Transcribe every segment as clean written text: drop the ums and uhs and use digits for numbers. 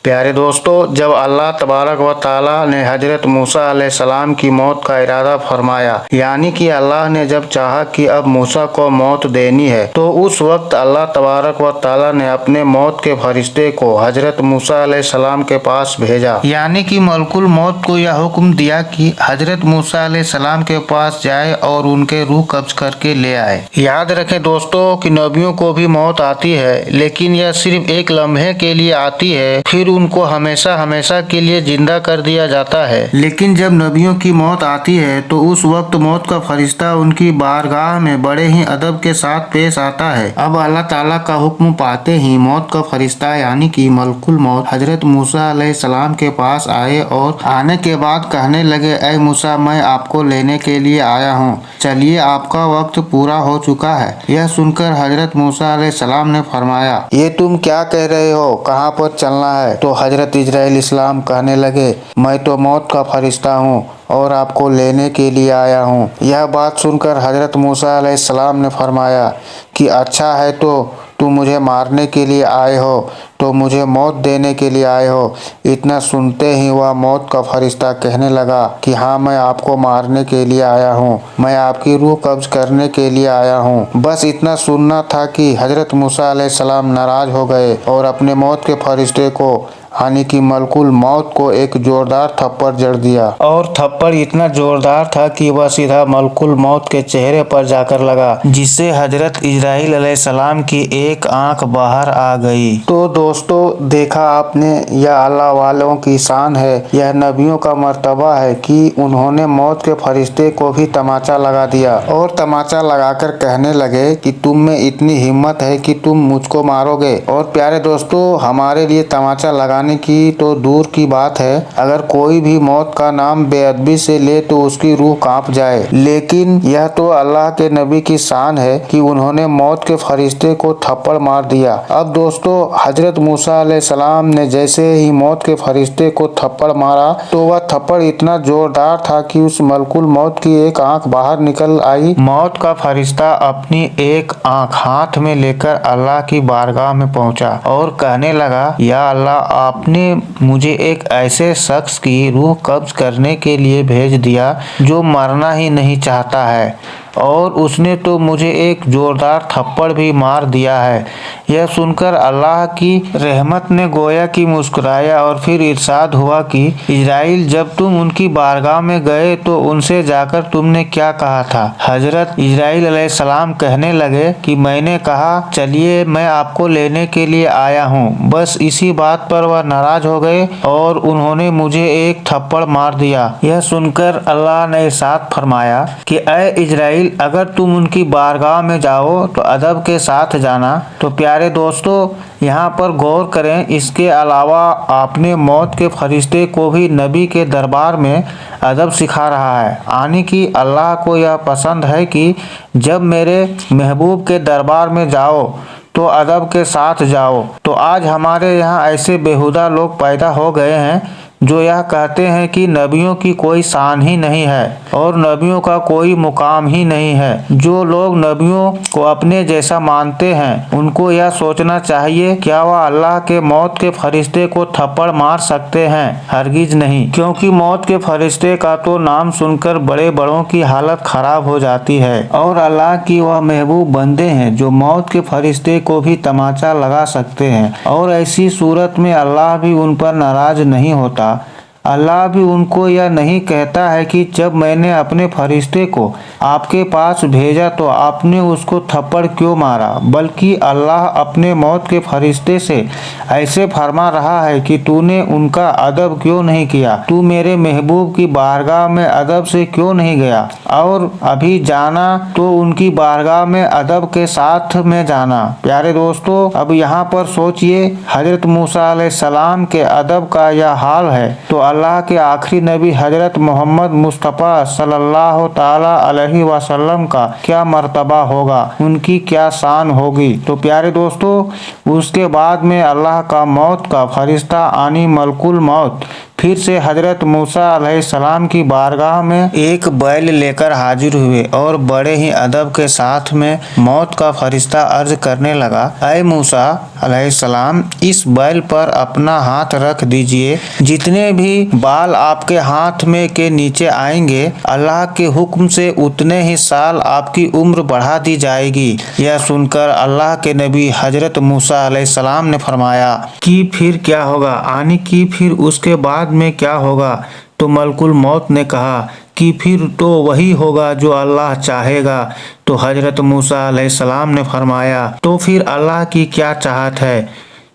प्यारे दोस्तों, जब अल्लाह तबारक व ताला ने हजरत मूसा अलैहिस्सलाम की मौत का इरादा फरमाया, यानी कि अल्लाह ने जब चाहा कि अब मूसा को मौत देनी है, तो उस वक्त अल्लाह तबारक व ताला ने अपने मौत के फरिश्ते को हजरत मूसा अलैहिस्सलाम के पास भेजा। यानी कि मलकुल मौत को यह हुक्म दिया कि हजरत मूसा अलैहिस्सलाम के पास जाए और उनके रूह कब्ज करके ले आए। याद रखें दोस्तों कि नबियों को भी मौत आती है, लेकिन यह सिर्फ एक लम्हे के लिए आती है, फिर उनको हमेशा हमेशा के लिए जिंदा कर दिया जाता है। लेकिन जब नबियों की मौत आती है तो उस वक्त मौत का फरिश्ता उनकी बारगाह में बड़े ही अदब के साथ पेश आता है। अब अल्लाह ताला का हुक्म पाते ही मौत का फरिश्ता यानी कि मलकुल मौत हजरत मूसा अलैहिस्सलाम के पास आए और आने के बाद कहने लगे, ऐ मूसा, मैं आपको लेने के लिए आया हूँ, चलिए आपका वक्त पूरा हो चुका है। यह सुनकर हजरत मूसा अलैहिस्सलाम ने फरमाया, ये तुम क्या कह रहे हो, कहाँ पर चलना है? तो हजरत इजराइल इस्लाम कहने लगे, मैं तो मौत का फरिश्ता हूँ और आपको लेने के लिए आया हूँ। यह बात सुनकर हजरत मूसा अलैहिस्सलाम ने फरमाया कि अच्छा है, तो तुम मुझे मारने के लिए आए हो तो मुझे मौत देने के लिए आए हो? इतना सुनते ही वह मौत का फरिश्ता कहने लगा कि हाँ, मैं आपको मारने के लिए आया हूँ, मैं आपकी रूह कब्ज करने के लिए आया हूँ। बस इतना सुनना था कि हजरत मूसा अलैहिस्सलाम नाराज हो गए और अपने मौत के फरिश्ते को यानी कि मलकुल मौत को एक जोरदार थप्पड़ जड़ दिया, और थप्पड़ इतना जोरदार था कि वह सीधा मलकुल मौत के चेहरे पर जाकर लगा, जिससे हजरत इजराइल अलैहिस्सलाम की एक आंख बाहर आ गई। तो दोस्तों, देखा आपने, यह अल्लाह वालों की शान है, यह नबियों का मर्तबा है कि उन्होंने मौत के फरिश्ते को भी तमाचा लगा दिया और तमाचा लगाकर कहने लगे कि तुम में इतनी हिम्मत है कि तुम मुझको मारोगे। और प्यारे दोस्तों, हमारे लिए तमाचा लगा की तो दूर की बात है, अगर कोई भी मौत का नाम बेअदबी से ले तो उसकी रूह कांप जाए, लेकिन यह तो अल्लाह के नबी की शान है कि उन्होंने मौत के फरिश्ते को थप्पड़ मार दिया। अब दोस्तों, हजरत मूसा अलैहिस्सलाम ने जैसे ही मौत के फरिश्ते को थप्पड़ मारा तो वह थप्पड़ इतना जोरदार था कि उस मलकुल मौत की एक आंख बाहर निकल आई। मौत का फरिश्ता अपनी एक आंख हाथ में लेकर अल्लाह की बारगाह में पहुंचा और कहने लगा, या अल्लाह, आपने मुझे एक ऐसे शख्स की रूह कब्ज करने के लिए भेज दिया जो मरना ही नहीं चाहता है, और उसने तो मुझे एक जोरदार थप्पड़ भी मार दिया है। यह सुनकर अल्लाह की रहमत ने गोया कि मुस्कुराया और फिर इरशाद हुआ कि इजराइल, जब तुम उनकी बारगाह में गए तो उनसे जाकर तुमने क्या कहा था? हजरत इजराइल अलैहिस्सलाम कहने लगे कि मैंने कहा, चलिए मैं आपको लेने के लिए आया हूँ। बस इसी बात पर वह नाराज हो गए और उन्होंने मुझे एक थप्पड़ मार दिया। यह सुनकर अल्लाह ने इरशाद फरमाया कि ऐ इजराइल, अगर तुम उनकी बारगाह में जाओ तो अदब के साथ जाना। तो प्यारे दोस्तों, यहाँ पर गौर करें, इसके अलावा आपने मौत के फरिश्ते को भी नबी के दरबार में अदब सिखा रहा है, यानी कि अल्लाह को यह पसंद है कि जब मेरे महबूब के दरबार में जाओ तो अदब के साथ जाओ। तो आज हमारे यहाँ ऐसे बेहुदा लोग पैदा हो गए हैं जो यह कहते हैं कि नबियों की कोई शान ही नहीं है और नबियों का कोई मुकाम ही नहीं है। जो लोग नबियों को अपने जैसा मानते हैं उनको यह सोचना चाहिए, क्या वह अल्लाह के मौत के फरिश्ते को थप्पड़ मार सकते हैं? हरगिज नहीं, क्योंकि मौत के फरिश्ते का तो नाम सुनकर बड़े बड़ों की हालत खराब हो जाती है, और अल्लाह की वह महबूब बंदे हैं जो मौत के फरिश्ते को भी तमाचा लगा सकते हैं, और ऐसी सूरत में अल्लाह भी उन पर नाराज नहीं होता। अल्लाह भी उनको यह नहीं कहता है कि जब मैंने अपने फरिश्ते को आपके पास भेजा तो आपने उसको थप्पड़ क्यों मारा, बल्कि अल्लाह अपने मौत के फरिश्ते से ऐसे फरमा रहा है कि तूने उनका अदब क्यों नहीं किया, तू मेरे महबूब की बारगाह में अदब से क्यों नहीं गया, और अभी जाना तो उनकी बारगाह में अदब के साथ में जाना। प्यारे दोस्तों, अब यहाँ पर सोचिए, हजरत मूसा अलैहिस्सलाम के अदब का यह हाल है तो अल्लाह के आखिरी नबी हजरत मोहम्मद मुस्तफ़ा सल्लल्लाहु ताला अलैहि वसल्लम का क्या मर्तबा होगा, उनकी क्या शान होगी। तो प्यारे दोस्तों, उसके बाद में अल्लाह का मौत का फरिश्ता आनी मलकुल मौत फिर से हजरत मूसा अलैहिस्सलाम की बारगाह में एक बैल लेकर हाजिर हुए और बड़े ही अदब के साथ में मौत का फरिश्ता अर्ज करने लगा, ऐ मूसा अलैहिस्सलाम, इस बैल पर अपना हाथ रख दीजिए। जितने भी बाल आपके हाथ में के नीचे आएंगे, अल्लाह के हुक्म से उतने ही साल आपकी उम्र बढ़ा दी जाएगी। यह सुनकर अल्लाह के नबी हजरत मूसा अलैहिस्सलाम ने फरमाया कि फिर क्या होगा, यानी कि फिर उसके बाद में क्या होगा? तो मलकुल मौत ने कहा कि फिर तो वही होगा जो अल्लाह चाहेगा। तो हजरत मूसा अलैहिस्सलाम ने फरमाया, तो फिर अल्लाह की क्या चाहत है?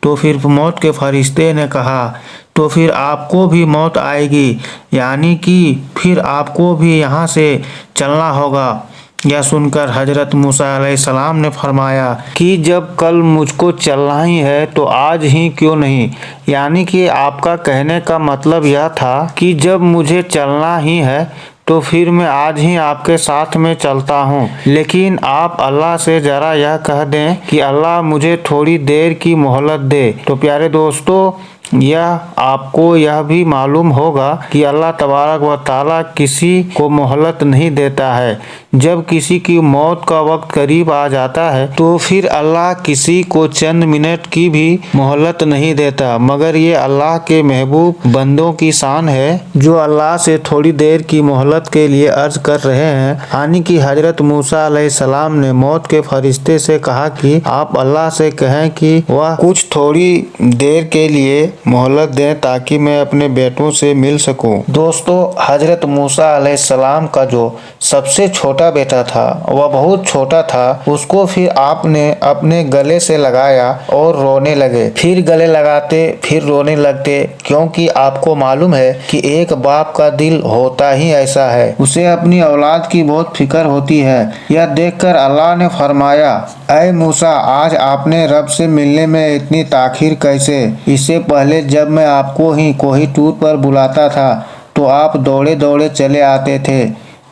तो फिर मौत के फरिश्ते ने कहा, तो फिर आपको भी मौत आएगी, यानी कि फिर आपको भी यहाँ से चलना होगा। यह सुनकर हजरत मूसा अलैहिस्सलाम ने फरमाया कि जब कल मुझको चलना ही है तो आज ही क्यों नहीं, यानी कि आपका कहने का मतलब यह था कि जब मुझे चलना ही है तो फिर मैं आज ही आपके साथ में चलता हूँ। लेकिन आप अल्लाह से ज़रा यह कह दें कि अल्लाह मुझे थोड़ी देर की मोहलत दे। तो प्यारे दोस्तों, यह आपको यह भी मालूम होगा कि अल्लाह तबारक व ताला किसी को मोहलत नहीं देता है। जब किसी की मौत का वक्त करीब आ जाता है तो फिर अल्लाह किसी को चंद मिनट की भी मोहलत नहीं देता, मगर ये अल्लाह के महबूब बंदों की शान है जो अल्लाह से थोड़ी देर की मोहलत के लिए अर्ज कर रहे हैं। यानी कि हजरत मूसा अलैहिस्सलाम ने मौत के फरिश्ते से कहा कि आप अल्लाह से कहें कि वह कुछ थोड़ी देर के लिए मोहलत दें ताकि मैं अपने बेटों से मिल सकूं। दोस्तों, हजरत मूसा अलैहिस्सलाम का जो सबसे छोटा बेटा था वह बहुत छोटा था। उसको फिर आपने अपने गले से लगाया और रोने लगे। फिर गले लगाते फिर रोने लगते, क्योंकि आपको मालूम है कि एक बाप का दिल होता ही ऐसा है, उसे अपनी औलाद की बहुत फिक्र होती है। यह देखकर अल्लाह ने फरमाया, ऐ मूसा, आज आपने रब से मिलने में इतनी ताखीर कैसे? इससे पहले जब मैं आपको ही कोई टूर पर बुलाता था तो आप दौड़े दौड़े चले आते थे।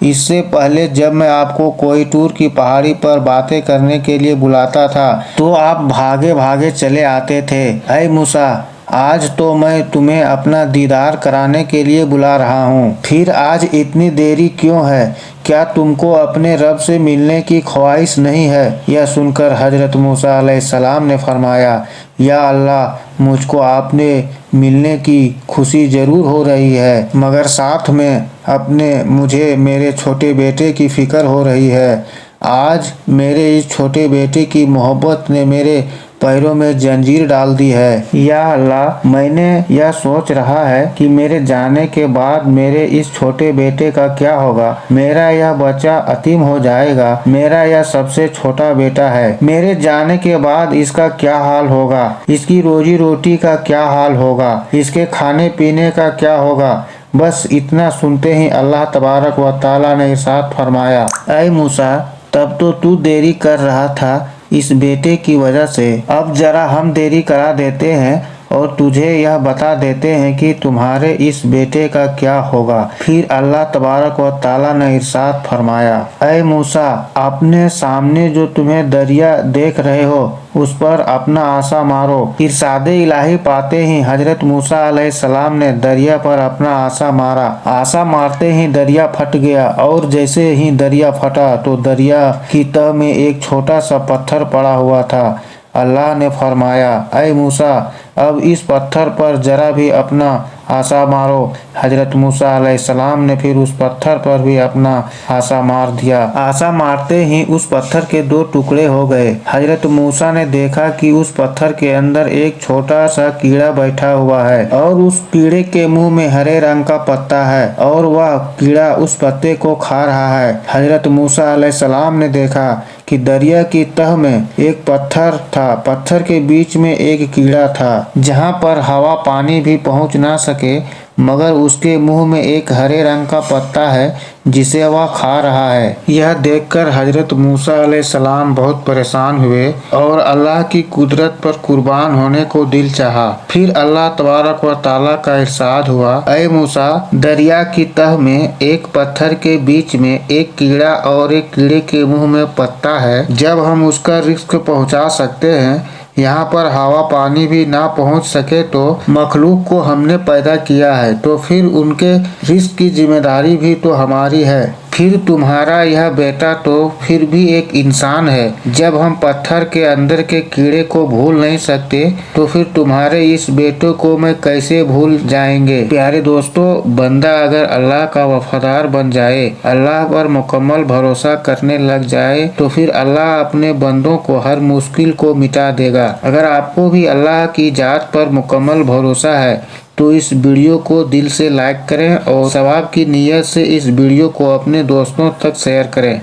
इससे पहले जब मैं आपको कोई टूर की पहाड़ी पर बातें करने के लिए बुलाता था तो आप भागे भागे चले आते थे। ऐ मूसा, आज तो मैं तुम्हें अपना दीदार कराने के लिए बुला रहा हूँ, फिर आज इतनी देरी क्यों है? क्या तुमको अपने रब से मिलने की ख्वाहिश नहीं है? यह सुनकर हजरत मूसा अलैहिस्सलाम ने फरमाया, या अल्लाह, मुझको आपने मिलने की खुशी जरूर हो रही है, मगर साथ में अपने मुझे मेरे छोटे बेटे की फिक्र हो रही है। आज मेरे इस छोटे बेटे की मोहब्बत ने मेरे पैरों में जंजीर डाल दी है। या अल्लाह, मैंने यह सोच रहा है कि मेरे जाने के बाद मेरे इस छोटे बेटे का क्या होगा। मेरा यह बच्चा यतीम हो जाएगा। मेरा यह सबसे छोटा बेटा है। मेरे जाने के बाद इसका क्या हाल होगा? इसकी रोजी रोटी का क्या हाल होगा? इसके खाने पीने का क्या होगा? बस इतना सुनते ही अल्लाह तबारक व ताला ने इरशाद फरमाया, ऐ मूसा, तब तो तू देरी कर रहा था इस बेटे की वजह से। अब जरा हम देरी करा देते हैं और तुझे यह बता देते हैं कि तुम्हारे इस बेटे का क्या होगा। फिर अल्लाह तबारक व ताला ने इरशाद फरमाया, ऐ मूसा, अपने सामने जो तुम्हें दरिया देख रहे हो उस पर अपना आसा मारो। इरशादे इलाही पाते ही हजरत मूसा अलैहिस्सलाम ने दरिया पर अपना आसा मारा। आसा मारते ही दरिया फट गया और जैसे ही दरिया फटा तो दरिया की तह में एक छोटा सा पत्थर पड़ा हुआ था। अल्लाह ने फरमाया, ऐ मूसा, अब इस पत्थर पर जरा भी अपना आसा मारो। हजरत मूसा अलैहिस्सलाम ने फिर उस पत्थर पर भी अपना आसा मार दिया। आसा मारते ही उस पत्थर के दो टुकड़े हो गए। हजरत मूसा ने देखा कि उस पत्थर के अंदर एक छोटा सा कीड़ा बैठा हुआ है और उस कीड़े के मुंह में हरे रंग का पत्ता है और वह कीड़ा उस पत्ते को खा रहा है। हजरत मूसा अलैहिस्सलाम ने देखा कि दरिया की तह में एक पत्थर था, पत्थर के बीच में एक कीड़ा था जहाँ पर हवा पानी भी पहुँच ना सके, मगर उसके मुंह में एक हरे रंग का पत्ता है जिसे वह खा रहा है। यह देखकर हजरत मूसा अलैहिस्सलाम बहुत परेशान हुए और अल्लाह की कुदरत पर कुर्बान होने को दिल चाहा। फिर अल्लाह तबारक व ताला का इरशाद हुआ, ऐ मूसा, दरिया की तह में एक पत्थर के बीच में एक कीड़ा और एक कीड़े के मुंह में पत्ता है। जब हम उसका रिस्क पहुंचा सकते हैं यहाँ पर हवा पानी भी ना पहुँच सके तो मखलूक को हमने पैदा किया है, तो फिर उनके रिस्क की जिम्मेदारी भी तो हमारी है। फिर तुम्हारा यह बेटा तो फिर भी एक इंसान है। जब हम पत्थर के अंदर के कीड़े को भूल नहीं सकते तो फिर तुम्हारे इस बेटे को मैं कैसे भूल जाएंगे। प्यारे दोस्तों, बंदा अगर अल्लाह का वफादार बन जाए, अल्लाह पर मुकम्मल भरोसा करने लग जाए तो फिर अल्लाह अपने बंदों को हर मुश्किल को मिटा देगा। अगर आपको भी अल्लाह की जात पर मुकम्मल भरोसा है तो इस वीडियो को दिल से लाइक करें और सवाब की नीयत से इस वीडियो को अपने दोस्तों तक शेयर करें।